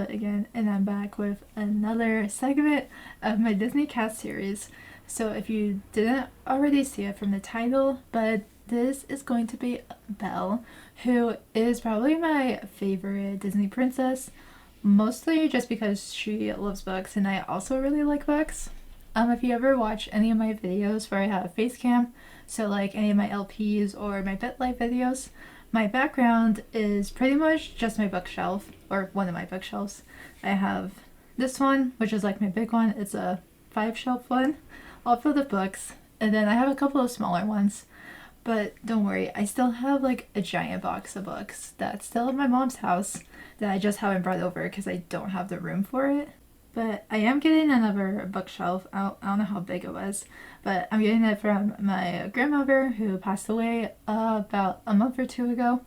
Bella again, and I'm back with another segment of my Disney CAS series. So if you didn't already see it from the title, but this is going to be Belle, who is probably my favorite Disney princess, mostly just because she loves books and I also really like books. If you ever watch any of my videos where I have face cam, so like any of my LPs or my BitLife videos, my background is pretty much just my bookshelf, or one of my bookshelves. I have this one, which is like my big one. It's a 5 shelf one, all filled with books. And then I have a couple of smaller ones. But don't worry, I still have like a giant box of books that's still at my mom's house that I just haven't brought over because I don't have the room for it. But I am getting another bookshelf. I don't know how big it was, but I'm getting it from my grandmother who passed away about a month or two ago.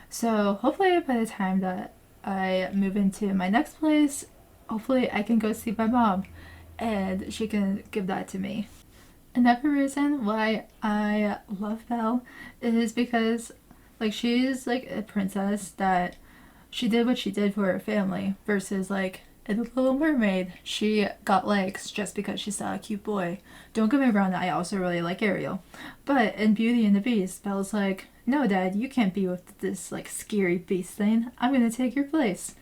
So hopefully by the time that I move into my next place, hopefully I can go see my mom and she can give that to me. Another reason why I love Belle is because like she's like a princess that she did what she did for her family versus like in The Little Mermaid, she got legs just because she saw a cute boy. Don't get me wrong, I also really like Ariel. But in Beauty and the Beast, Belle's like, no, Dad, you can't be with this like scary beast thing. I'm gonna take your place.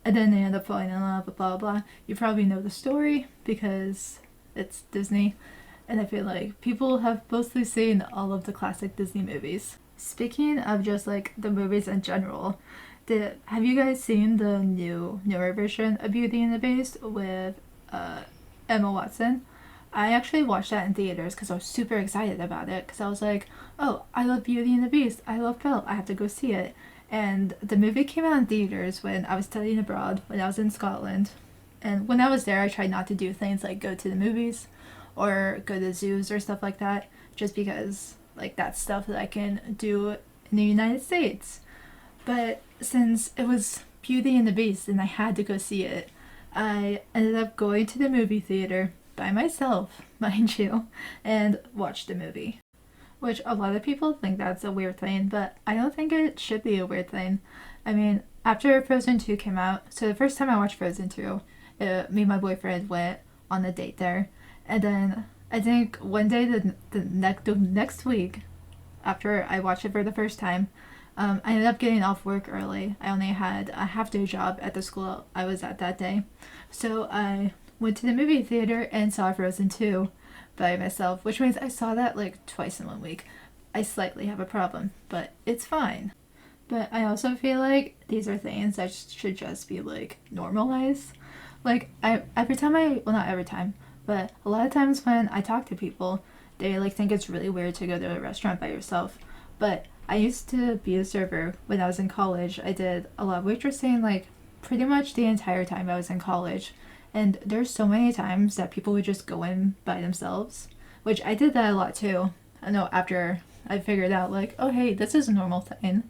And then they end up falling in love, blah blah blah. You probably know the story because it's Disney. And I feel like people have mostly seen all of the classic Disney movies. Speaking of just like the movies in general, have you guys seen the newer version of Beauty and the Beast with Emma Watson? I actually watched that in theaters because I was super excited about it because I was like, oh, I love Beauty and the Beast. I love Belle. I have to go see it. And the movie came out in theaters when I was studying abroad, when I was in Scotland. And when I was there, I tried not to do things like go to the movies or go to zoos or stuff like that just because like that's stuff that I can do in the United States. But since it was Beauty and the Beast and I had to go see it, I ended up going to the movie theater by myself, mind you, and watched the movie. Which a lot of people think that's a weird thing, but I don't think it should be a weird thing. I mean, after Frozen 2 came out, so the first time I watched Frozen 2, me and my boyfriend went on a date there. And then I think one day the next week, after I watched it for the first time, I ended up getting off work early. I only had a half-day job at the school I was at that day. So I went to the movie theater and saw Frozen 2 by myself, which means I saw that like twice in one week. I slightly have a problem, but it's fine. But I also feel like these are things that should just be like normalized. Like every time well, not every time, but a lot of times when I talk to people, they like think it's really weird to go to a restaurant by yourself. But I used to be a server when I was in college. I did a lot of waitressing like pretty much the entire time I was in college. And there's so many times that people would just go in by themselves, which I did that a lot too. I know after I figured out like, oh hey, this is a normal thing.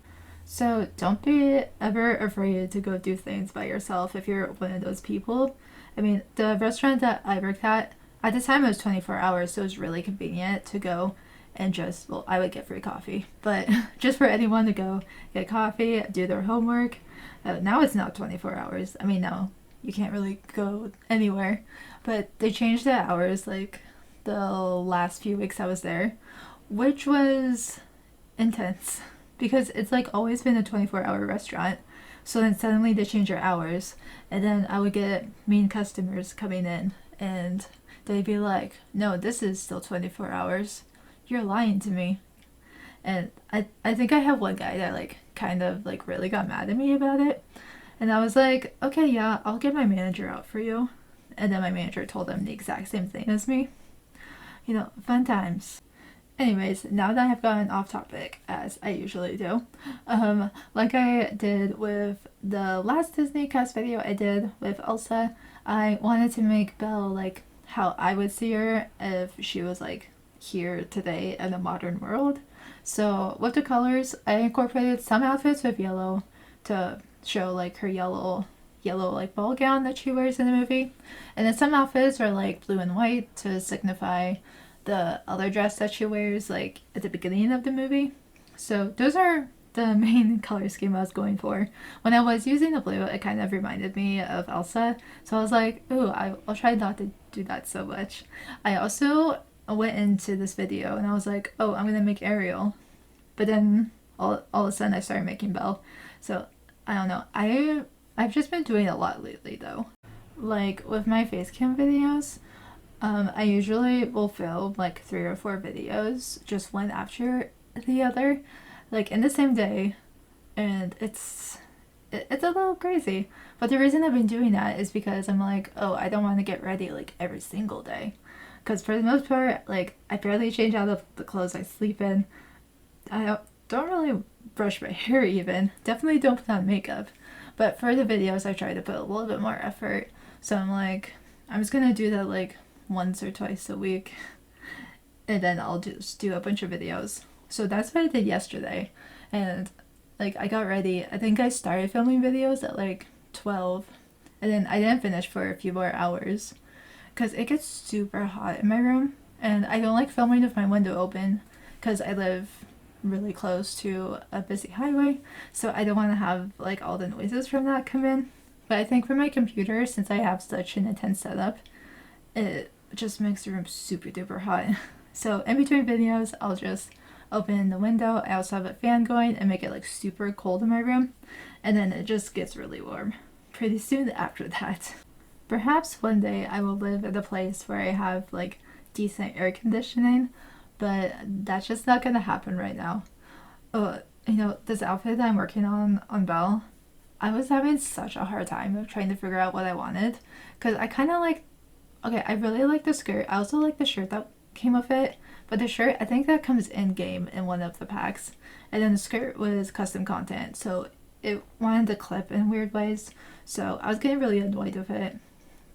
So don't be ever afraid to go do things by yourself if you're one of those people. I mean, the restaurant that I worked at the time it was 24 hours, so it was really convenient to go and just, well, I would get free coffee, but just for anyone to go get coffee, do their homework. Now it's not 24 hours. I mean, no, you can't really go anywhere, but they changed the hours like the last few weeks I was there, which was intense because it's like always been a 24-hour restaurant. So then suddenly they change your hours, and then I would get mean customers coming in, and they'd be like, no, this is still 24 hours. You're lying to me. And I think I have one guy that like kind of like really got mad at me about it. And I was like, okay, yeah, I'll get my manager out for you. And then my manager told him the exact same thing as me. You know, fun times. Anyways, now that I've gotten off topic, as I usually do, like I did with the last Disney cast video I did with Elsa, I wanted to make Belle like how I would see her if she was like here today in the modern world. So with the colors, I incorporated some outfits with yellow to show like her yellow like ball gown that she wears in the movie, and then some outfits are like blue and white to signify the other dress that she wears like at the beginning of the movie. So those are the main color scheme I was going for. When I was using the blue, it kind of reminded me of Elsa, so I was like, ooh, I'll try not to do that so much. I also went into this video and I was like, oh, I'm gonna make Ariel, but then all of a sudden I started making Belle. So I don't know. I've just been doing a lot lately though. Like with my face cam videos, I usually will film like 3 or 4 videos, just one after the other, like in the same day, and it's a little crazy. But the reason I've been doing that is because I'm like, oh, I don't want to get ready like every single day, because for the most part, like I barely change out of the clothes I sleep in. I don't really brush my hair even. Definitely don't put on makeup. But for the videos, I try to put a little bit more effort. So I'm like, I'm just gonna do that like once or twice a week, and then I'll just do a bunch of videos. So that's what I did yesterday, and like I got ready. I think I started filming videos at like 12, and then I didn't finish for a few more hours because it gets super hot in my room, and I don't like filming with my window open because I live really close to a busy highway, so I don't want to have like all the noises from that come in. But I think for my computer, since I have such an intense setup, it just makes the room super duper hot. So in between videos, I'll just open the window. I also have a fan going and make it like super cold in my room, and then it just gets really warm pretty soon after that. Perhaps one day I will live at a place where I have like decent air conditioning, but that's just not gonna happen right now. Oh, you know, this outfit that I'm working on Belle, I was having such a hard time of trying to figure out what I wanted, because I kind of like, okay, I really like the skirt. I also like the shirt that came with it, but the shirt, I think that comes in game in one of the packs, and then the skirt was custom content, so it wanted to clip in weird ways, so I was getting really annoyed with it.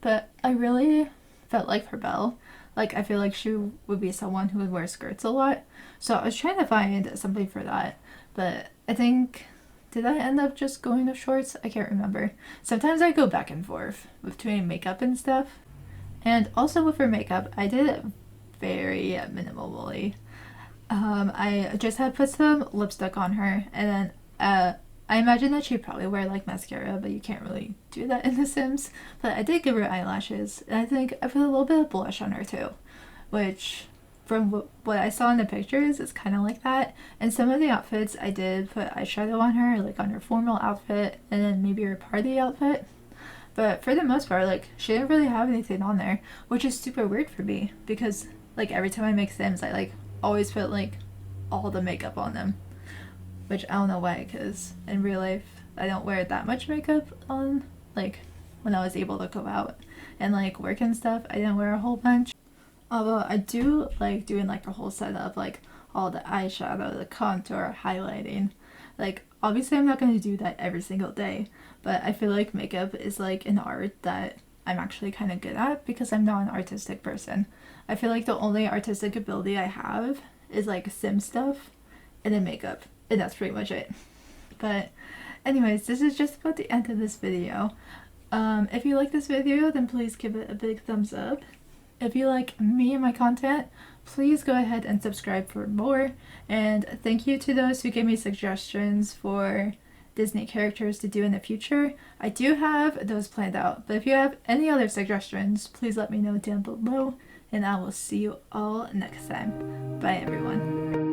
But I really felt like for Belle, like I feel like she would be someone who would wear skirts a lot, so I was trying to find something for that, but I think, did I end up just going with shorts? I can't remember. Sometimes I go back and forth between makeup and stuff. And also with her makeup, I did it very minimally. I just had put some lipstick on her, and then I imagine that she'd probably wear like mascara, but you can't really do that in The Sims. But I did give her eyelashes, and I think I put a little bit of blush on her too, which from what I saw in the pictures, it's kind of like that. And some of the outfits, I did put eyeshadow on her, like on her formal outfit, and then maybe her party outfit. But for the most part, like, she didn't really have anything on there, which is super weird for me, because like every time I make Sims, I like always put like all the makeup on them, which I don't know why, because in real life I don't wear that much makeup on. Like when I was able to go out and like work and stuff, I didn't wear a whole bunch. Although I do like doing like the whole setup, like all the eyeshadow, the contour, highlighting. Like obviously I'm not going to do that every single day, but I feel like makeup is like an art that I'm actually kind of good at because I'm not an artistic person. I feel like the only artistic ability I have is like sim stuff and then makeup, and that's pretty much it. But anyways, this is just about the end of this video. If you like this video, then please give it a big thumbs up. If you like me and my content, please go ahead and subscribe for more. And thank you to those who gave me suggestions for Disney characters to do in the future. I do have those planned out, but if you have any other suggestions, please let me know down below, and I will see you all next time. Bye everyone.